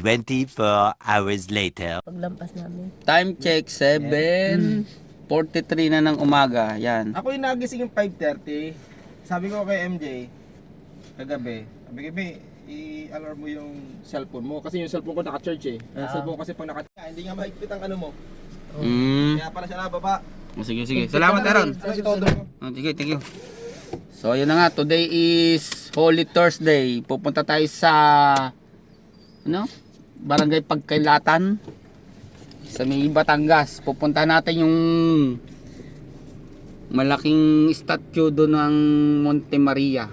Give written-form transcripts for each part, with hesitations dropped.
24 hours later. Paglampas namin. Time check, 7:43 na ng umaga. Yan. Ako yung nagising yung 5:30. Sabi ko kay MJ, kagabi, sabi ko, i-alarm mo yung cellphone mo. Kasi yung cellphone ko naka-charge eh. Yung cellphone ko kasi pag hindi nga mahigpit ang ano mo. Kaya pala siya nababa. Sige. Salamat, Aaron. Kasi todo. Sige, thank you. So, yun na nga. Today is Holy Thursday. Pupunta tayo sa Barangay Pagkailatan sa may Batangas. Pupunta natin yung malaking statue doon ng Monte Maria.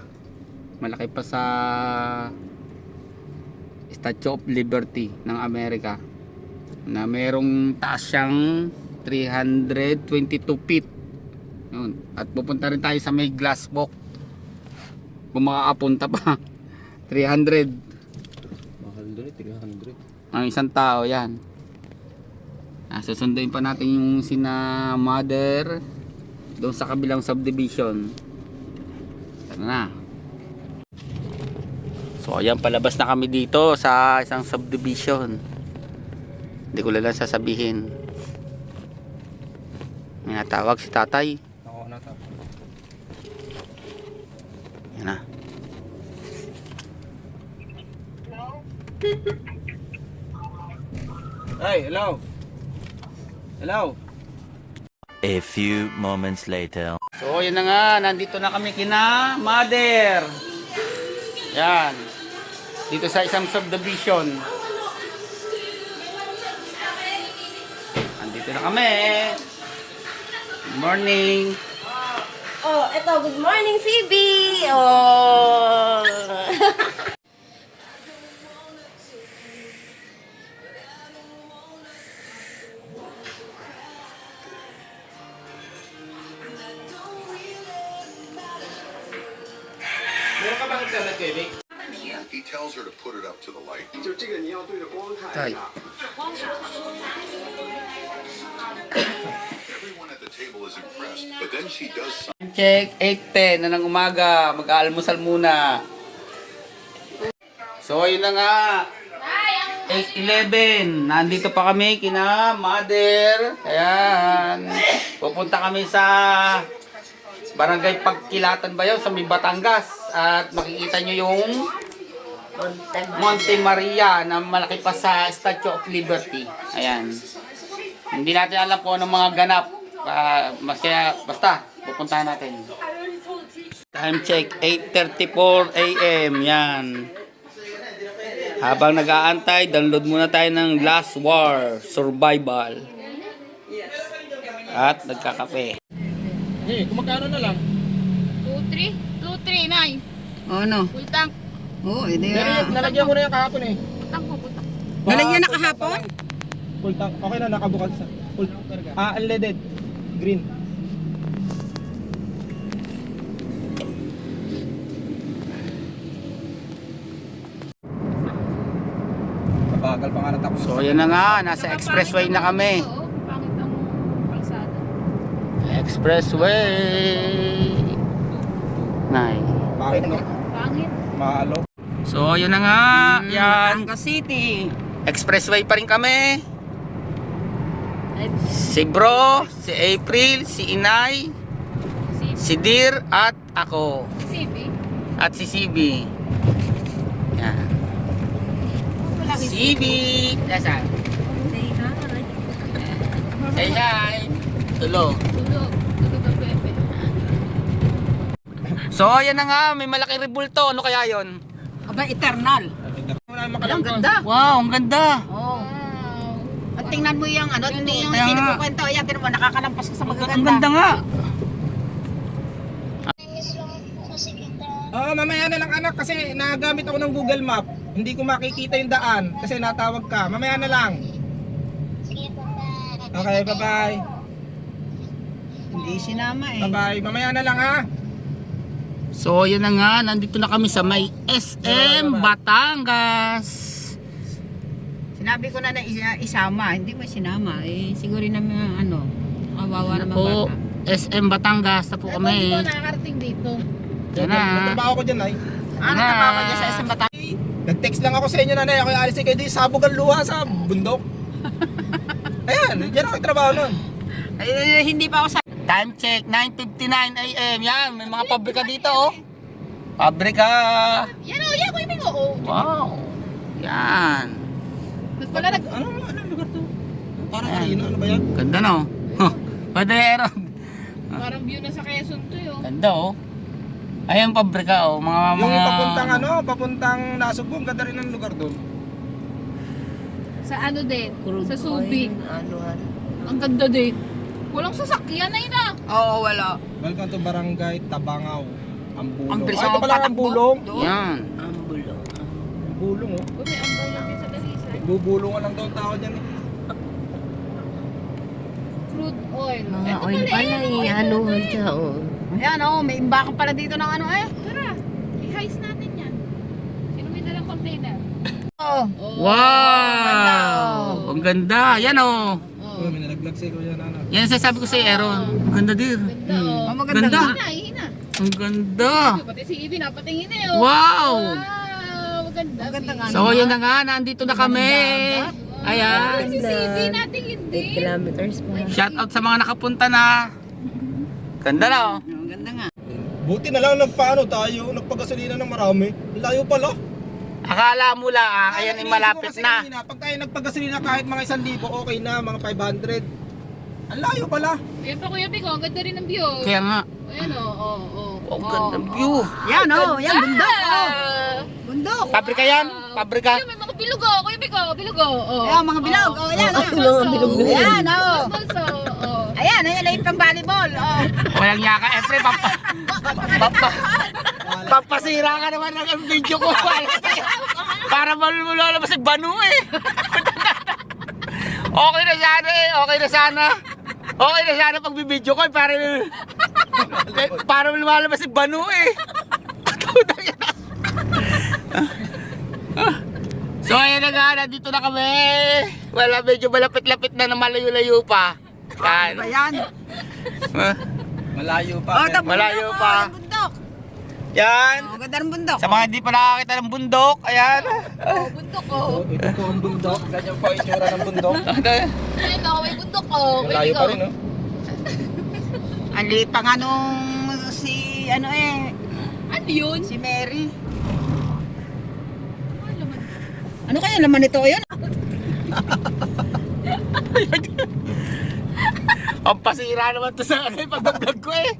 Malaki pa sa Statue of Liberty ng Amerika, na merong taas siyang 322 feet. Yun. At pupunta rin tayo sa may glass walk kung makakapunta pa. 300 Mahal doon 300. ang isang tao yan. Susunduin pa natin yung sina mother doon sa kabilang subdivision. Tara na. So ayan, palabas na kami dito sa isang subdivision. Hindi ko lang sasabihin. May natawag si tatay. Ako na to. Yan na. Hey, hello. Hello. A few moments later. So yun na nga, nandito na kami kina mother. Yan. Dito sa isang subdivision. Nandito na kami. Good morning. Oh, eto, good morning, Phoebe! Oh! Meron ka bang internet, baby? He tells her to put it up to the light. Tay. Everyone at the table is impressed, but then she does something. Check, 8:10 na ng umaga. Mag-aalmusal muna. So, yun na nga. 8:11. Nandito pa kami kina mother. Ayan. Pupunta kami sa Barangay Pagkilatan ba yun? Sa may Batangas. At makikita nyo yung Monte Maria na malaki pa sa Statue of Liberty. Ayan. Hindi natin alam kung anong mga ganap. Basta, pupuntahan natin. Time check, 8:34 AM. Yan. Habang nag-aantay, download muna tayo ng Last War Survival. At nagkakape. Hey, kumagkano na lang? 2-3? 2-3, Nay. Ano? Full tank. Oo, hindi Pero nalagyan ko na yung kahapon eh. Tank po, full tank. Nalagyan na kahapon? Full tank. Okay na, nakabukas sa full. Unleaded. Green. Kabagal pa nga natapos. So yan na nga, nasa expressway na kami. Oo, pangit ang kalsada. Expressway. Nay. Bakit no? Pangit. Maalo. So yun na nga, yan. Batangas City. Expressway pa rin kami. Si Bro, si April, si Inay, si Dir at ako. CB. At si CB. Yan. CB. Nasaan? Say hi. Tulo. Tulog. Tulog ang pepe. So yan na nga, may malaking rebulto. Ano kaya yon? Aba, eternal. Wala Ang makalanggang. ganda. Wow, ang ganda. Oh. At tingnan mo yung ano, yung Kaya hindi nga. ko kwento. Ayan, tingnan mo, nakakalampas ka sa Ang magaganda. ganda nga. Oo, mamaya na lang anak kasi nagamit ako ng Google Map. Hindi ko makikita yung daan kasi natawag ka. Mamaya na lang. Okay, bye-bye. Hindi sinama eh. Bye-bye. Mamaya na lang ha. So yan na nga, nandito na kami sa may SM Batangas. Sinabi ko na isama, hindi mo sinama. Eh, siguro naman ano, kawawa naman Po, bata. SM Batangas na po Hindi kami. ko nakakarating dito. Yan na. Trabaho ko dyan ay. Ano trabaho niya sa isang bata? Nag-text lang ako sa inyo, nanay. Ako yung alis kayo di sabog ang luha sa bundok. Ayan, yan ako yung trabaho nun. Ay, hindi pa ako sa... Time check, 9:59 AM. Yan, may mga pabrika dito oh. Pabrika. Yan o, yan ko yung bingo. Oh. Wow. Yan. Ba't pala nag... Anong lugar to? Parang kanina, ano ba yan? Ganda no? Huh, pwede Aaron. Parang view na sa Quezon to yun. Ganda oh. Ayan pabrika oh, Yung papuntang papuntang Nasugbo, ganda rin ang lugar doon. Sa ano din? Crude Sa Subic. oil, ano. Ang ganda din. Walang sasakyan na yun ah. Oo, wala. Welcome to Barangay Tabangaw, Ambulong. Ang bilis Ay, ito ako pala ang patakbo. bulong. Doon. Yan. Ang bulo. Bulong oh. Uy, may ambay lang yun sa dalisan. Bubulungan lang daw ang tao dyan eh. Crude oil. Mga Eto oil pala, pala, eh, anuhan siya, oh. Ayan, oh, may imbakan pala dito ng ano eh. Tara, i-heist natin yan. Sino may dalang container? Oh. Wow! Ang ganda. Yan oh. Oh, may nalaglag sa ikaw yan, ano. Yan ang sasabi ko sa Aaron. Ang ganda din. Ganda oh. Oh, maganda Ganda. nga. Hina. Ang ganda. Pati si Ivy napatingin eh oh. Wow! Wow, maganda. Maganda nga. So yan na nga, nandito na kami. Ayan. Si Ivy natin hindi. 8 kilometers pa. Shout out sa mga nakapunta na. Ganda na oh. Maganda nga. Buti na lang nagpaano tayo, nagpagasolina ng marami. Layo pala. Akala mo lang, ayan ay malapit Kasi na. kanina, pag tayo nagpagasolina kahit mga 1,000, okay na, mga 500. Ang layo pala. Ayan pa Kuya Biko, ang ganda rin ng view. Kaya nga, Ayan oh. ang ganda ng view. Yan, oh. Yan, bundok. Oh. Ah! Bundok. Pabrika yan, pabrika. Ayun, may mga bilog oh. Kuya Biko, bilog oh. Ayan, mga bilog. Oh, yan, oh. Mga bilog na yan. Ayan, oh. Also, oh. Ayan, ayan, ay pang volleyball. Oh. Walang yaka, Efre, papasira ka naman ng video ko. Para malulala si Banu eh. Okay na sana eh, okay na sana. Okay na sana pag bibidyo ko eh, para lumalabas si Banu eh. So ayan na nga, nandito na kami. Wala, medyo malapit-lapit na malayo-layo pa. Yan. Ayan. Malayo pa. Oh, pero- Malayo bundok, pa. oh, bundok. Yan. Oh, ganda ng bundok. Sa mga hindi pa nakakita ng bundok, ayan. Oh, bundok oh. Oh, ito po ang bundok. Ganyan po ang itsura ng bundok. Ayun oh, may bundok oh. Kuya Malayo Biko. pa rin, oh. Ang liit pa nga nung si, ano eh, Ano yun? si Mary. Ano kaya naman ito yun? Ang pasira naman to sa ano eh, pag-vlog ko eh.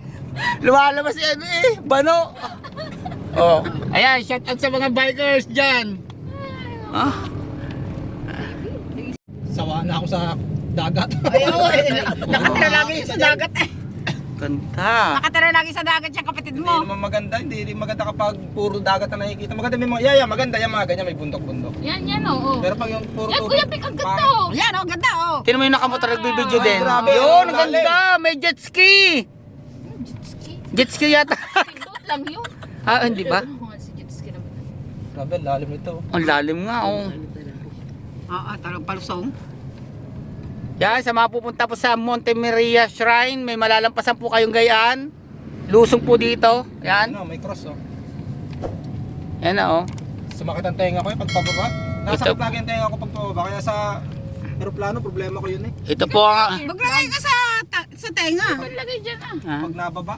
Lumalabas si ano eh, Bano. Oh, ayan, shout out sa mga bikers dyan. Ah, Sawa na ako sa dagat. Ayaw, nakatira lagi sa dagat eh. ganda. Nakatira lagi sa dagat yung kapatid Hindi mo. naman maganda, hindi rin maganda kapag puro dagat na nakikita. Maganda may mga, maganda yan mga ganyan, may bundok-bundok. Yan oh. Pero pag yung puro Yan Kuya Biko, ang ganda pangit. oh. Yan, oh, ganda oh. Sino mo yung nakamotor nagbibideo Ay, din? grabe, Yun, ang ang ganda. May jet ski. Jet ski yata. Pindot lang yun. Ah, hindi ba? Oh, si jet ski naman. Grabe, ang lalim nito. Ang lalim nga oh. Oo, talagang palusong. Yan, sa mga pupunta po sa Monte Maria Shrine, may malalampasan po kayong gayaan. Lusong po dito. Yan. Ano, may cross, oh. Yan na oh. Sumakit ang tenga ko yung pagpababa. Nasakit Ito. lagi ang tenga ko pagpababa. Kaya sa aeroplano, problema ko yun eh. Ito po ang... Maglagay ka sa tenga. Maglagay dyan ah. Ah, Pag nababa.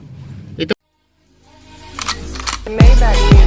Maybach.